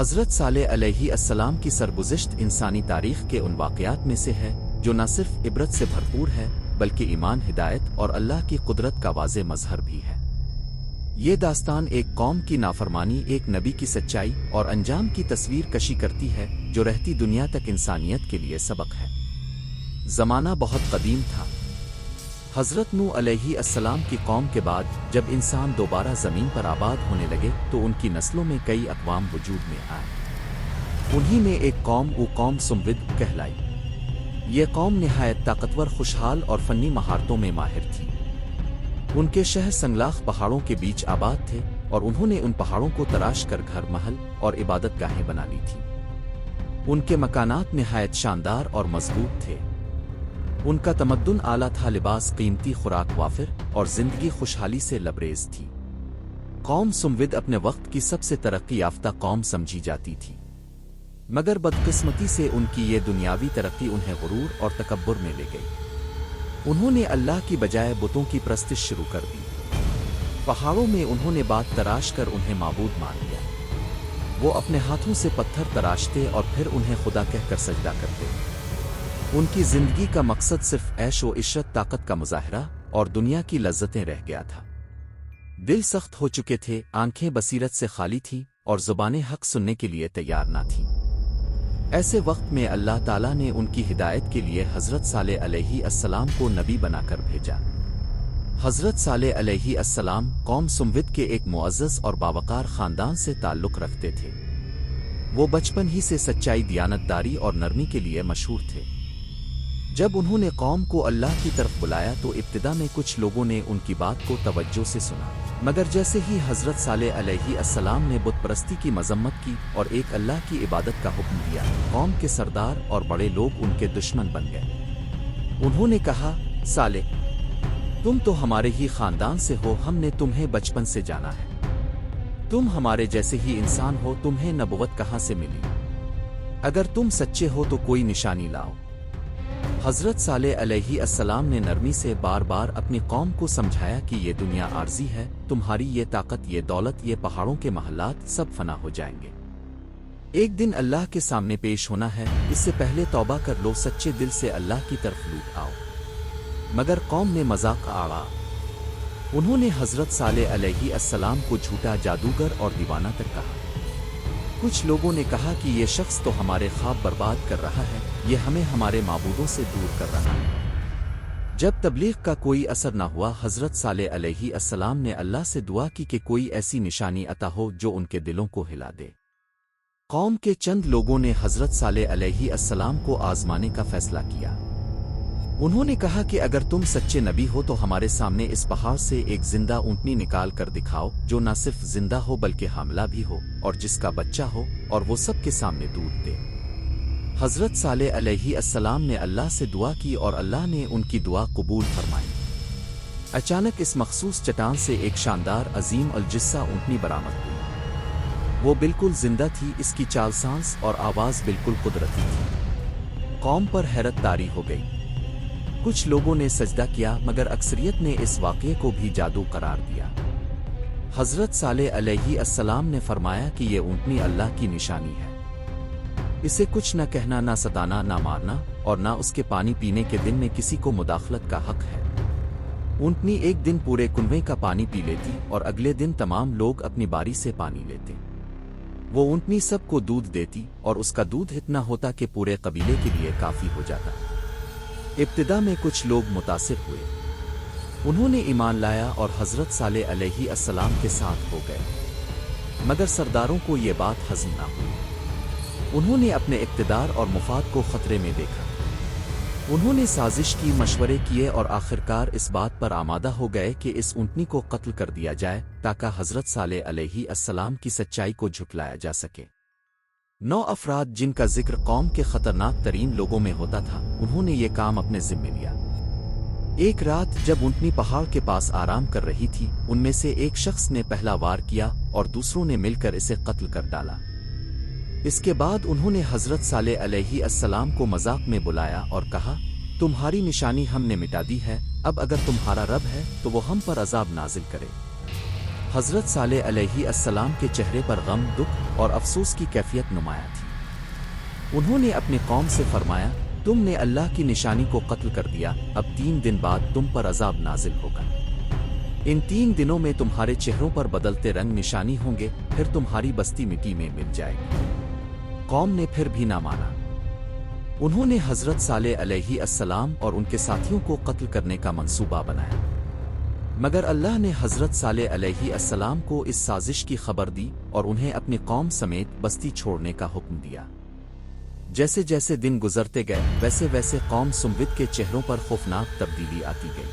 حضرت صالح علیہ السلام کی سرگزشت انسانی تاریخ کے ان واقعات میں سے ہے جو نہ صرف عبرت سے بھرپور ہے بلکہ ایمان، ہدایت اور اللہ کی قدرت کا واضح مظہر بھی ہے۔ یہ داستان ایک قوم کی نافرمانی، ایک نبی کی سچائی اور انجام کی تصویر کشی کرتی ہے جو رہتی دنیا تک انسانیت کے لیے سبق ہے۔ زمانہ بہت قدیم تھا۔ حضرت نوح علیہ السلام کی قوم کے بعد جب انسان دوبارہ زمین پر آباد ہونے لگے تو ان کی نسلوں میں کئی اقوام وجود میں آئے۔ انہی میں ایک قوم سمود کہلائی۔ یہ قوم نہایت طاقتور، خوشحال اور فنی مہارتوں میں ماہر تھی۔ ان کے شہر سنگلاخ پہاڑوں کے بیچ آباد تھے اور انہوں نے ان پہاڑوں کو تراش کر گھر، محل اور عبادت گاہیں بنا لی تھیں۔ ان کے مکانات نہایت شاندار اور مضبوط تھے۔ ان کا تمدن اعلیٰ تھا، لباس قیمتی، خوراک وافر اور زندگی خوشحالی سے لبریز تھی۔ قوم سمود اپنے وقت کی سب سے ترقی یافتہ قوم سمجھی جاتی تھی، مگر بدقسمتی سے ان کی یہ دنیاوی ترقی انہیں غرور اور تکبر میں لے گئی۔ انہوں نے اللہ کی بجائے بتوں کی پرستش شروع کر دی۔ پہاڑوں میں انہوں نے بات تراش کر انہیں معبود مان لیا۔ وہ اپنے ہاتھوں سے پتھر تراشتے اور پھر انہیں خدا کہہ کر سجدہ کرتے۔ ان کی زندگی کا مقصد صرف عیش و عشرت، طاقت کا مظاہرہ اور دنیا کی لذتیں رہ گیا تھا۔ دل سخت ہو چکے تھے، آنکھیں بصیرت سے خالی تھیں اور زبانیں حق سننے کے لیے تیار نہ تھیں۔ ایسے وقت میں اللہ تعالیٰ نے ان کی ہدایت کے لیے حضرت صالح علیہ السلام کو نبی بنا کر بھیجا۔ حضرت صالح علیہ السلام قوم سمود کے ایک معزز اور باوقار خاندان سے تعلق رکھتے تھے۔ وہ بچپن ہی سے سچائی، دیانتداری اور نرمی کے لیے مشہور تھے۔ جب انہوں نے قوم کو اللہ کی طرف بلایا تو ابتدا میں کچھ لوگوں نے ان کی بات کو توجہ سے سنا، مگر جیسے ہی حضرت صالح علیہ السلام نے بت پرستی کی مذمت کی اور ایک اللہ کی عبادت کا حکم دیا، قوم کے سردار اور بڑے لوگ ان کے دشمن بن گئے۔ انہوں نے کہا، صالح، تم تو ہمارے ہی خاندان سے ہو، ہم نے تمہیں بچپن سے جانا ہے۔ تم ہمارے جیسے ہی انسان ہو، تمہیں نبوت کہاں سے ملی؟ اگر تم سچے ہو تو کوئی نشانی لاؤ۔ حضرت صالح علیہ السلام نے نرمی سے بار بار اپنی قوم کو سمجھایا کہ یہ دنیا عارضی ہے، تمہاری یہ طاقت، یہ دولت، یہ پہاڑوں کے محلات سب فنا ہو جائیں گے۔ ایک دن اللہ کے سامنے پیش ہونا ہے، اس سے پہلے توبہ کر لو، سچے دل سے اللہ کی طرف لوٹ آؤ۔ مگر قوم نے مذاق اڑا۔ انہوں نے حضرت صالح علیہ السلام کو جھوٹا، جادوگر اور دیوانہ تک کہا۔ کچھ لوگوں نے کہا کہ یہ شخص تو ہمارے خواب برباد کر رہا ہے، یہ ہمیں ہمارے معبودوں سے دور کر رہا ہے۔ جب تبلیغ کا کوئی اثر نہ ہوا، حضرت صالح علیہ السلام نے اللہ سے دعا کی کہ کوئی ایسی نشانی عطا ہو جو ان کے دلوں کو ہلا دے۔ قوم کے چند لوگوں نے حضرت صالح علیہ السلام کو آزمانے کا فیصلہ کیا۔ انہوں نے کہا کہ اگر تم سچے نبی ہو تو ہمارے سامنے اس پہاڑ سے ایک زندہ اونٹنی نکال کر دکھاؤ جو نہ صرف زندہ ہو بلکہ حاملہ بھی ہو اور جس کا بچہ ہو اور وہ سب کے سامنے دودھ دے۔ حضرت صالح علیہ السلام نے اللہ سے دعا کی اور اللہ نے ان کی دعا قبول فرمائی۔ اچانک اس مخصوص چٹان سے ایک شاندار، عظیم الجثہ اونٹنی برآمد ہوئی۔ وہ بالکل زندہ تھی، اس کی چال، سانس اور آواز بالکل قدرتی تھی۔ قوم پر حیرت طاری ہو گئی۔ کچھ لوگوں نے سجدہ کیا مگر اکثریت نے اس واقعے کو بھی جادو قرار دیا۔ حضرت صالح علیہ السلام نے فرمایا کہ یہ اونٹنی اللہ کی نشانی ہے، اسے کچھ نہ کہنا، نہ ستانا، نہ مارنا اور نہ اس کے پانی پینے کے دن میں کسی کو مداخلت کا حق ہے۔ اونٹنی ایک دن پورے کنویں کا پانی پی لیتی اور اگلے دن تمام لوگ اپنی باری سے پانی لیتے۔ وہ اونٹنی سب کو دودھ دیتی اور اس کا دودھ اتنا ہوتا کہ پورے قبیلے کے لیے کافی ہو جاتا۔ ابتدا میں کچھ لوگ متاثر ہوئے، انہوں نے ایمان لایا اور حضرت صالح علیہ السلام کے ساتھ ہو گئے، مگر سرداروں کو یہ بات ہضم نہ ہوئی۔ انہوں نے اپنے اقتدار اور مفاد کو خطرے میں دیکھا۔ انہوں نے سازش کی، مشورے کیے اور آخرکار اس بات پر آمادہ ہو گئے کہ اس اونٹنی کو قتل کر دیا جائے تاکہ حضرت صالح علیہ السلام کی سچائی کو جھٹلایا جا سکے۔ 9 افراد جن کا ذکر قوم کے خطرناک ترین لوگوں میں ہوتا تھا، انہوں نے یہ کام اپنے ذمہ لیا۔ ایک رات جب اونٹنی پہاڑ کے پاس آرام کر رہی تھی، ان میں سے ایک شخص نے پہلا وار کیا اور دوسروں نے مل کر اسے قتل کر ڈالا۔ اس کے بعد انہوں نے حضرت صالح علیہ السلام کو مذاق میں بلایا اور کہا، تمہاری نشانی ہم نے مٹا دی ہے، اب اگر تمہارا رب ہے تو وہ ہم پر عذاب نازل کرے۔ حضرت صالح علیہ السلام کے چہرے پر غم، دکھ اور افسوس کی کیفیت نمایاں تھی۔ انہوں نے اپنی قوم سے فرمایا، تم نے اللہ کی نشانی کو قتل کر دیا، اب 3 دن بعد تم پر عذاب نازل ہوگا۔ ان 3 دنوں میں تمہارے چہروں پر بدلتے رنگ نشانی ہوں گے، پھر تمہاری بستی مٹی میں مل جائے گی۔ قوم نے پھر بھی نہ مانا۔ انہوں نے حضرت صالح علیہ السلام اور ان کے ساتھیوں کو قتل کرنے کا منصوبہ بنایا، مگر اللہ نے حضرت صالح علیہ السلام کو اس سازش کی خبر دی اور انہیں اپنی قوم سمیت بستی چھوڑنے کا حکم دیا۔ جیسے جیسے دن گزرتے گئے ویسے ویسے قوم سمود کے چہروں پر خوفناک تبدیلی آتی گئی۔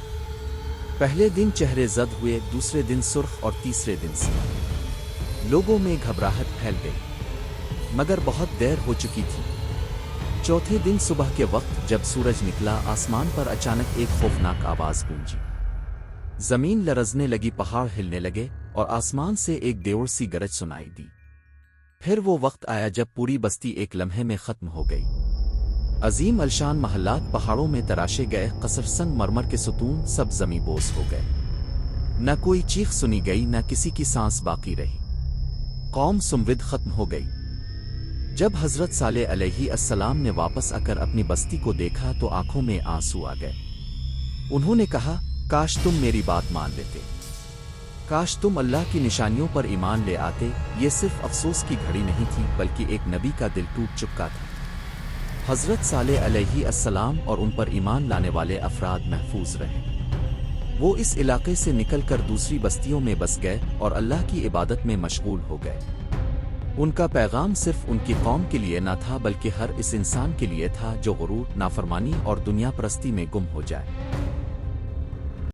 پہلے دن چہرے زد ہوئے، دوسرے دن سرخ اور تیسرے دن سیاہ۔ لوگوں میں گھبراہٹ پھیل گئی، مگر بہت دیر ہو چکی تھی۔ چوتھے دن صبح کے وقت جب سورج نکلا، آسمان پر اچانک ایک خوفناک آواز گونجی۔ زمین لرزنے لگی، پہاڑ ہلنے لگے اور آسمان سے ایک دیوڑ سی گرج سنائی دی۔ پھر وہ وقت آیا جب پوری بستی ایک لمحے میں ختم ہو گئی۔ عظیم الشان محلات پہاڑوں میں تراشے گئے، قصر سنگ مرمر کے ستون سب زمیں بوس ہو گئے۔ نہ کوئی چیخ سنی گئی، نہ کسی کی سانس باقی رہی۔ قوم سمود ختم ہو گئی۔ جب حضرت صالح علیہ السلام نے واپس آ کر اپنی بستی کو دیکھا تو آنکھوں میں آنسو آ گئے۔ انہوں نے کہا، کاش تم میری بات مان لیتے، کاش تم اللہ کی نشانیوں پر ایمان لے آتے۔ یہ صرف افسوس کی گھڑی نہیں تھی، بلکہ ایک نبی کا دل ٹوٹ چکا تھا۔ حضرت صالح علیہ السلام اور ان پر ایمان لانے والے افراد محفوظ رہے۔ وہ اس علاقے سے نکل کر دوسری بستیوں میں بس گئے اور اللہ کی عبادت میں مشغول ہو گئے۔ ان کا پیغام صرف ان کی قوم کے لیے نہ تھا، بلکہ ہر اس انسان کے لیے تھا جو غرور، نافرمانی اور دنیا پرستی میں گم ہو جائے۔